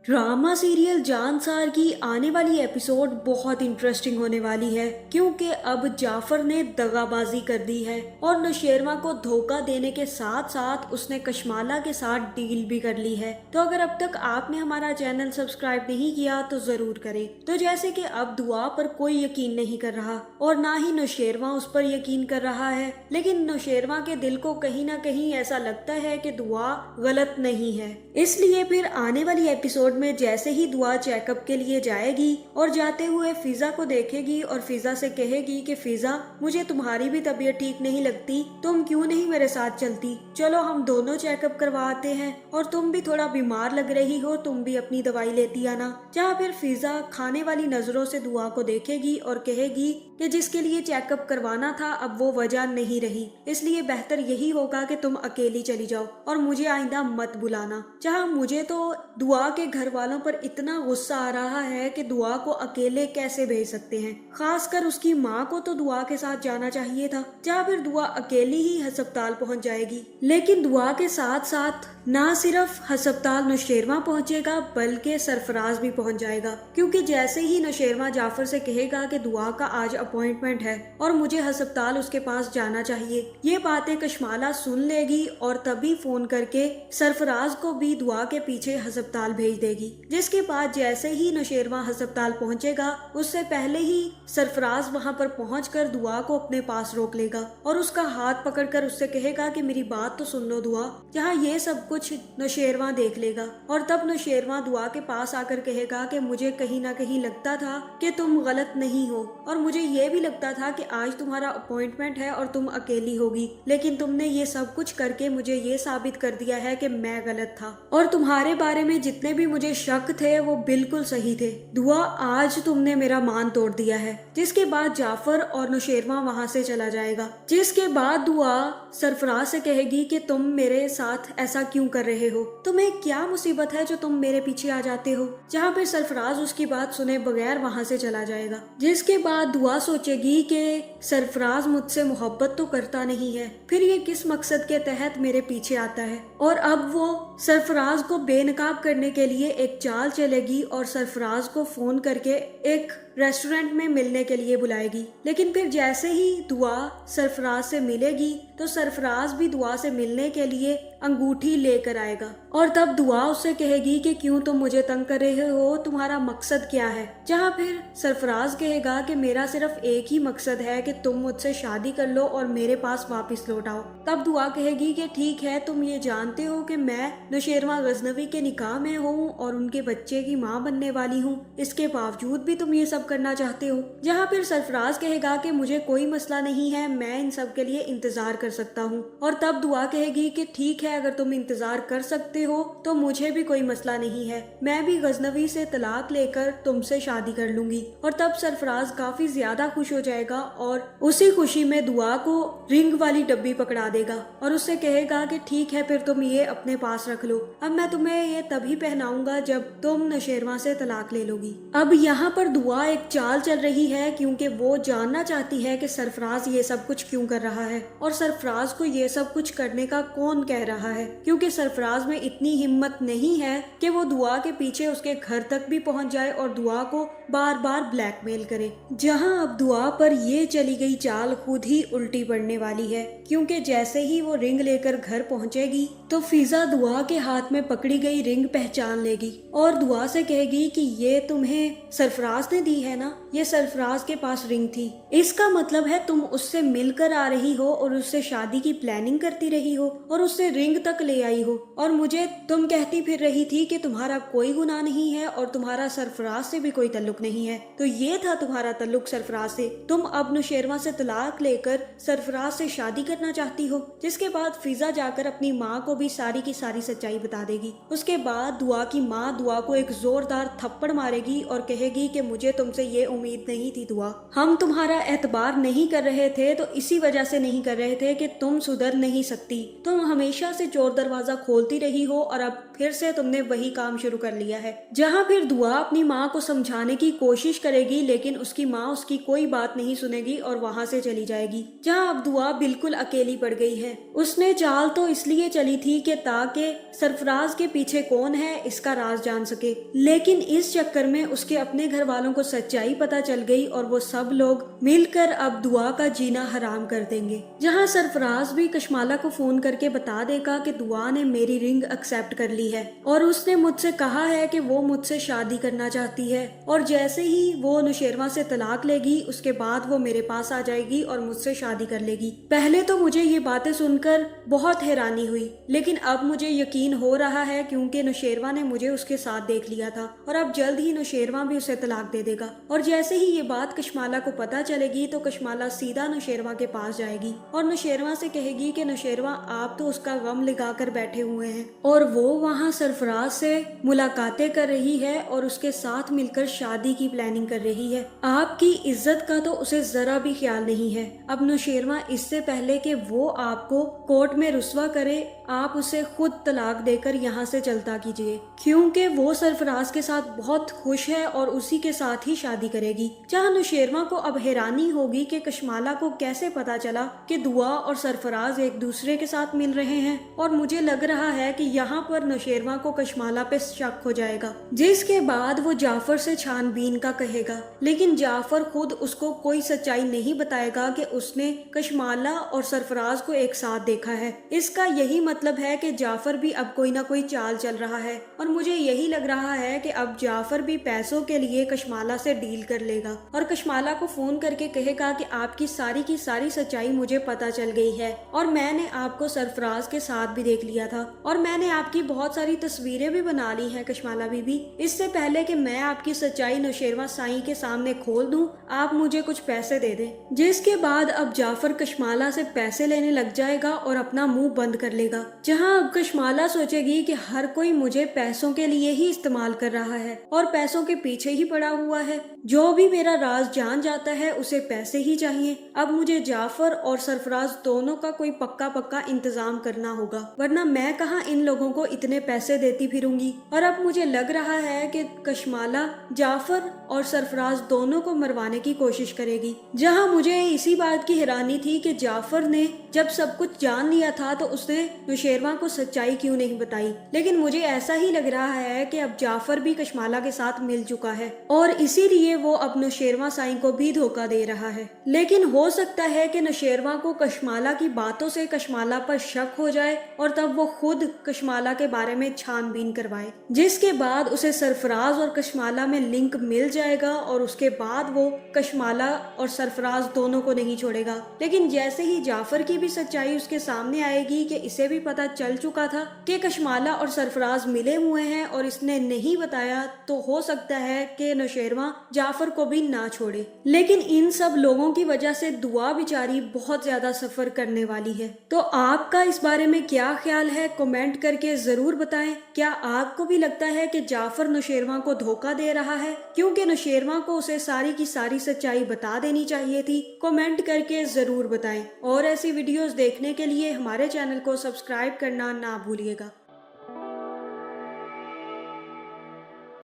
Drama serial Jansar की आने वाली एपिसोड बहुत इंटरेस्टिंग होने वाली है, क्योंकि अब जाफर ने दगाबाजी कर दी है और नौशेरमा को धोखा देने के साथ साथ उसने कशमाला के साथ डील भी कर ली है। तो अगर अब तक आपने हमारा चैनल सब्सक्राइब नहीं किया तो जरूर करें। तो जैसे कि अब दुआ पर कोई यकीन नहीं कर रहा और ना ही नौशेरमा उस पर यकीन कर रहा है, लेकिन नौशेरमा के दिल को कहीं ना कहीं ऐसा लगता है कि दुआ गलत नहीं है। इसलिए फिर आने वाली एपिसोड में जैसे ही दुआ चेकअप के लिए जाएगी और जाते हुए फिजा को देखेगी और फिजा से कहेगी कि फिजा, मुझे तुम्हारी भी तबीयत ठीक नहीं लगती, तुम क्यों नहीं मेरे साथ चलती, चलो हम दोनों चेकअप करवाते हैं, और तुम भी थोड़ा बीमार लग रही हो, तुम भी अपनी दवाई लेती आना। जहाँ फिर फिजा खाने वाली नजरों से दुआ को देखेगी और कहेगी कि जिसके लिए चेकअप करवाना था अब वो वजह नहीं रही, इसलिए बेहतर यही होगा कि तुम अकेली चली जाओ और मुझे आइंदा मत बुलाना। जहाँ मुझे तो दुआ के घर वालों पर इतना गुस्सा आ रहा है कि दुआ को अकेले कैसे भेज सकते हैं, खासकर उसकी माँ को तो दुआ के साथ जाना चाहिए था। जहाँ फिर दुआ अकेली ही अस्पताल पहुँच जाएगी, लेकिन दुआ के साथ साथ ना सिर्फ अस्पताल नौशेरमा पहुँचेगा बल्कि सरफराज भी पहुँच जाएगा, क्योंकि जैसे ही नौशेरमा जाफर से कहेगा कि दुआ का आज अपॉइंटमेंट है और मुझे अस्पताल उसके पास जाना चाहिए, ये बातें कशमाला सुन लेगी और तभी फोन करके सरफराज को भी दुआ के पीछे अस्पताल भेज देगी। जिसके बाद जैसे ही नौशेरमा अस्पताल पहुंचेगा उससे पहले ही सरफराज वहां पर पहुंचकर दुआ को अपने पास रोक लेगा और उसका हाथ पकड़कर उससे कहेगा कि मेरी बात तो सुन लो दुआ। जहां ये सब कुछ नौशेरमा देख लेगा और तब नौशेरमा दुआ के पास आकर कहेगा कि मुझे कहीं ना कहीं लगता था कि तुम गलत नहीं हो और मुझे ये भी लगता था कि आज तुम्हारा अपॉइंटमेंट है और तुम अकेली होगी, लेकिन तुमने ये सब कुछ करके मुझे ये साबित कर दिया है कि मैं गलत था और तुम्हारे बारे में जितने भी मुझे शक थे वो बिल्कुल सही थे। दुआ, आज तुमने मेरा मान तोड़ दिया है। जिसके बाद जाफर और नौशेरमा वहां से चला जाएगा। जिसके बाद दुआ सरफराज से कहेगी कि तुम मेरे साथ ऐसा क्यों कर रहे हो, तुम्हें क्या मुसीबत है जो तुम मेरे पीछे आ जाते हो। जहाँ पे सरफराज उसकी बात सुने बगैर वहां से चला जाएगा। जिसके बाद दुआ सोचेगी कि सरफराज मुझसे मोहब्बत तो करता नहीं है, फिर ये किस मकसद के तहत मेरे पीछे आता है, और अब वो सरफराज को बेनकाब करने के लिए एक चाल चलेगी और सरफराज को फोन करके एक रेस्टोरेंट में मिलने के लिए बुलाएगी। लेकिन फिर जैसे ही दुआ सरफराज से मिलेगी तो सरफराज भी दुआ से मिलने के लिए अंगूठी लेकर आएगा और तब दुआ उससे कहेगी कि क्यों तुम मुझे तंग कर रहे हो, तुम्हारा मकसद क्या है। जहाँ फिर सरफराज कहेगा कि मेरा सिर्फ एक ही मकसद है कि तुम मुझसे शादी कर लो और मेरे पास वापस लौट आओ। तब दुआ कहेगी कि ठीक है, तुम ये जानते हो कि मैं नौशेरमा गजनवी के निकाह में हूँ और उनके बच्चे की माँ बनने वाली हूँ, इसके बावजूद भी तुम ये सब करना चाहते हो। जहाँ फिर सरफराज कहेगा कि मुझे कोई मसला नहीं है, मैं इन सब के लिए इंतजार कर सकता हूँ, और तब दुआ कहेगी कि ठीक है, अगर तुम इंतजार कर सकते हो तो मुझे भी कोई मसला नहीं है, मैं भी गजनवी से तलाक लेकर तुमसे शादी कर लूंगी। और तब सरफराज काफी ज्यादा खुश हो जाएगा और उसी खुशी में दुआ को रिंग वाली डब्बी पकड़ा देगा और उससे कहेगा कि ठीक है, फिर तुम ये अपने पास रख लो, अब मैं तुम्हें ये तभी पहनाऊंगा जब तुम नौशेरमा से तलाक ले लोगी। अब यहाँ पर दुआ एक चाल चल रही है, क्योंकि वो जानना चाहती है कि सरफराज ये सब कुछ क्यों कर रहा है और सरफराज को ये सब कुछ करने का कौन कह रहा है, क्योंकि सरफराज में इतनी हिम्मत नहीं है कि वो दुआ के पीछे उसके घर तक भी पहुंच जाए और दुआ को बार बार ब्लैकमेल करे। जहां अब दुआ पर ये चली गई चाल खुद ही उल्टी पड़ने वाली है, क्योंकि जैसे ही वो रिंग लेकर घर पहुंचेगी तो फिजा दुआ के हाथ में पकड़ी गई रिंग पहचान लेगी और दुआ से कहेगी कि ये तुम्हें सरफराज ने दी है ना, ये सरफराज के पास रिंग थी, इसका मतलब है तुम उससे मिलकर आ रही हो और उससे शादी की प्लानिंग करती रही हो और उससे रिंग तक ले आई हो, और मुझे तुम कहती फिर रही थी कि तुम्हारा कोई गुनाह नहीं है और तुम्हारा सरफराज से भी कोई ताल्लुक नहीं है। तो ये था तुम्हारा ताल्लुक सरफराज से, तुम अब नौशेरमा से तलाक लेकर सरफराज से शादी करना चाहती हो। जिसके बाद फिजा जाकर अपनी माँ को भी सारी की सारी सच्चाई बता देगी। उसके बाद दुआ की माँ दुआ को एक जोरदार थप्पड़ मारेगी और कहेगी कि मुझे तुमसे ये उम्मीद नहीं थी दुआ, हम तुम्हारा एतबार नहीं कर रहे थे तो इसी वजह से नहीं कर रहे थे कि तुम सुधर नहीं सकती, तुम हमेशा से चोर दरवाजा खोलती रही हो और अब फिर से तुमने वही काम शुरू कर लिया है। जहाँ फिर दुआ अपनी माँ को समझाने की कोशिश करेगी, लेकिन उसकी माँ उसकी कोई बात नहीं सुनेगी और वहाँ से चली जाएगी। जहाँ अब दुआ बिल्कुल अकेली पड़ गई है। उसने चाल तो इसलिए चली थी कि ताकि सरफराज के पीछे कौन है इसका राज जान सके, लेकिन इस चक्कर में उसके अपने घर वालों को सच्चाई पता चल गई और वो सब लोग मिलकर अब दुआ का जीना हराम कर देंगे। जहाँ सरफराज भी कशमाला को फोन करके बता देगा कि दुआ ने मेरी रिंग एक्सेप्ट कर ली है और उसने मुझसे कहा है कि वो मुझसे शादी करना चाहती है, और जैसे ही वो नुशेरवा से तलाक लेगी उसके बाद वो मेरे पास आ जाएगी और मुझसे शादी कर लेगी। पहले तो मुझे ये बातें सुनकर बहुत हैरानी हुई, लेकिन अब मुझे यकीन हो रहा है क्योंकि नुशेरवा ने मुझे उसके साथ देख लिया था और अब जल्द ही नुशेरवा भी उसे तलाक दे देगा। और जैसे ही ये बात कशमाला को पता चलेगी तो कशमाला सीधा नुशेरवा के पास जाएगी और नुशेरवा से कहेगी कि नुशेरवा आप तो उसका गम लगा कर बैठे हुए हैं और वो वहाँ सरफराज से मुलाकातें कर रही है और उसके साथ मिलकर शादी की प्लानिंग कर रही है। आपकी इज्जत का तो उसे जरा भी ख्याल नहीं है। अब नुशेरवा इससे पहले कि वो आपको कोर्ट में रुस्वा करे, आप उसे खुद तलाक देकर यहाँ से चलता कीजिए, क्योंकि वो सरफराज के साथ बहुत खुश है और उसी के साथ ही शादी करेगी। जहाँ नुशेरवा को अब हैरानी होगी कि कशमाला को कैसे पता चला कि दुआ और सरफराज एक दूसरे के साथ मिल रहे हैं, और मुझे लग रहा है कि यहाँ पर नुशेरवा को कशमाला पे शक हो जाएगा, जिसके बाद वो जाफर से छानबीन का कहेगा, लेकिन जाफर खुद उसको कोई सच्चाई नहीं बताएगा कि उसने कशमाला और सरफराज को एक साथ देखा है। इसका यही मतलब है कि जाफर भी अब कोई ना कोई चाल चल रहा है, और मुझे यही लग रहा है कि अब जाफर भी पैसों के लिए कशमाला से डील कर लेगा और कशमाला को फोन करके कहेगा कि आपकी सारी की सारी सच्चाई मुझे पता चल गई है और मैंने आपको सरफराज के साथ भी देख लिया था और मैंने आपकी बहुत सारी तस्वीरें भी बना ली हैं कशमाला बीबी। इससे पहले कि मैं आपकी सच्चाई नुशेरवा साईं के सामने खोल दूं, आप मुझे कुछ पैसे दे दें। जिसके बाद अब जाफर कशमाला से पैसे लेने लग जाएगा और अपना मुंह बंद कर लेगा। जहां अब कशमाला सोचेगी कि हर कोई मुझे पैसों के लिए ही इस्तेमाल कर रहा है और पैसों के पीछे ही पड़ा हुआ है। जो भी मेरा राज जान जाता है उसे पैसे ही चाहिए। अब मुझे जाफर और सरफराज दोनों का कोई पक्का इंतजाम करना होगा, वरना मैं कहाँ इन लोगों को इतने पैसे देती फिरूंगी। और अब मुझे लग रहा है कि कशमाला जाफर और सरफराज दोनों को मरवाने की कोशिश करेगी। जहाँ मुझे इसी बात की हैरानी थी कि जाफर ने जब सब कुछ जान लिया था तो उसने नुशेरवा को सच्चाई क्यों नहीं बताई, लेकिन मुझे ऐसा ही लग रहा है कि अब जाफर भी कशमाला के साथ मिल चुका है और इसीलिए वो अब नुशेरवा साईं को भी धोखा दे रहा है। लेकिन हो सकता है कि नुशेरवा को कशमाला की बातों से कशमाला पर शक हो जाए और तब वो खुद कशमाला के बारे में छानबीन करवाए, जिसके बाद उसे सरफराज और कशमाला में लिंक मिल जाएगा और उसके बाद वो कशमाला और सरफराज दोनों को नहीं छोड़ेगा। लेकिन जैसे ही जाफर की भी सच्चाई उसके सामने आएगी कि इसे भी पता चल चुका था कि कशमाला और सरफराज मिले हुए हैं और इसने नहीं बताया, तो हो सकता है कि नुशेरवा जाफर को भी ना छोड़े। लेकिन इन सब लोगों की वजह से दुआ बेचारी बहुत ज्यादा सफर करने वाली है। तो आपका इस बारे में क्या ख्याल है, कमेंट करके जरूर बताएं। क्या आपको भी लगता है कि जाफर नुशेरवा को धोखा दे रहा है, क्योंकि नुशेरवा को उसे सारी की सारी सच्चाई बता देनी चाहिए थी? कमेंट करके जरूर बताएं और ऐसी वीडियोस देखने के लिए हमारे चैनल को सब्सक्राइब करना ना भूलिएगा।